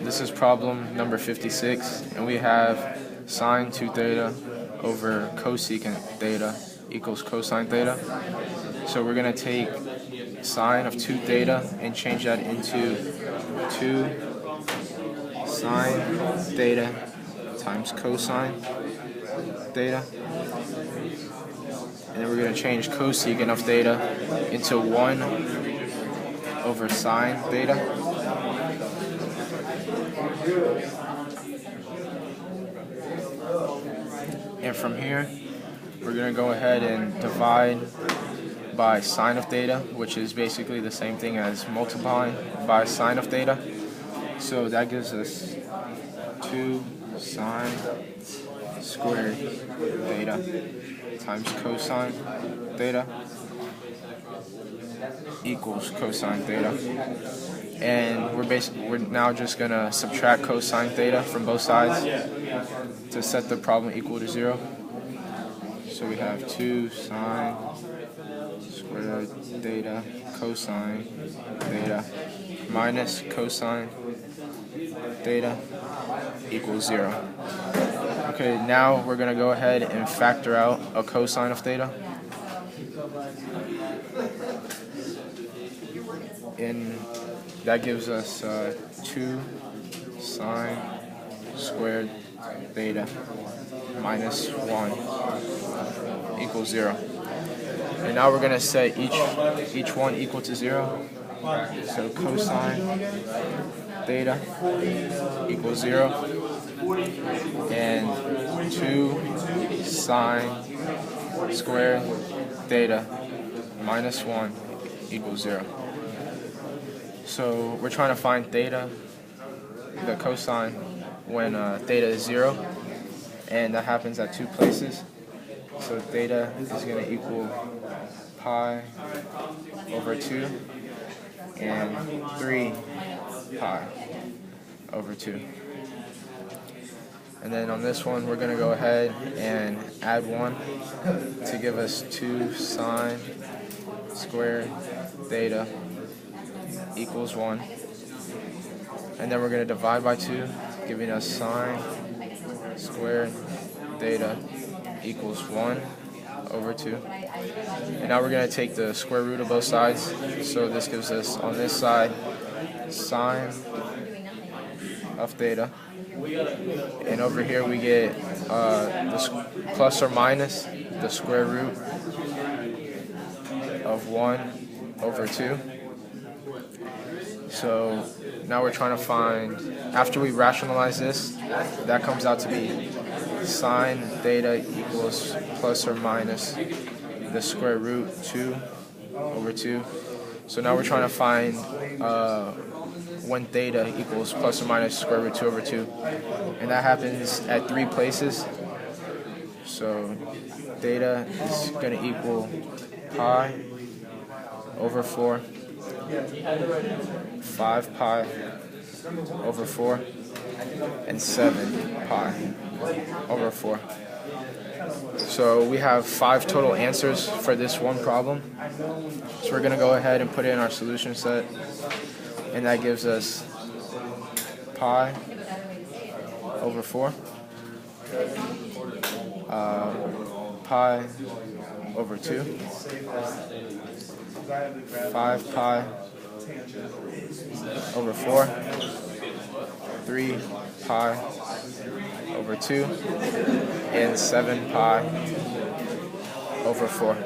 This is problem number 56, and we have sine 2 theta over cosecant theta equals cosine theta. So we're going to take sine of 2 theta and change that into 2 sine theta times cosine theta. And then we're going to change cosecant of theta into 1 over sine theta. And from here, we're going to go ahead and divide by sine of theta, which is basically the same thing as multiplying by sine of theta. So that gives us 2 sine squared theta times cosine theta equals cosine theta. And we're now just going to subtract cosine theta from both sides to set the problem equal to 0. So we have 2 sine squared theta cosine theta minus cosine theta equals 0. Okay, now we're going to go ahead and factor out a cosine of theta. And that gives us 2 sine squared theta minus 1 equals 0. And now we're going to set each one equal to 0. So cosine theta equals 0. And 2 sine squared theta minus 1 equals 0. So we're trying to find theta, the cosine, when theta is 0, and that happens at 2 places. So theta is going to equal pi over 2 and 3 pi over 2. And then on this one, we're going to go ahead and add 1 to give us 2 sine squared theta equals 1. And then we're going to divide by 2, giving us sine squared theta equals 1 over 2. And now we're going to take the square root of both sides. So this gives us, on this side, sine of theta. And over here we get the plus or minus the square root of 1 over 2. So now we're trying to find, after we rationalize this, that comes out to be sine theta equals plus or minus the square root 2 over 2. So now we're trying to find when theta equals plus or minus square root 2 over 2. And that happens at 3 places. So theta is going to equal pi over 4, 5 pi over 4, and 7 pi over 4. So we have 5 total answers for this one problem. So we're going to go ahead and put it in our solution set, and that gives us pi over 4, pi over 2, 5 pi over 4, 3 pi over 2, and 7 pi over 4.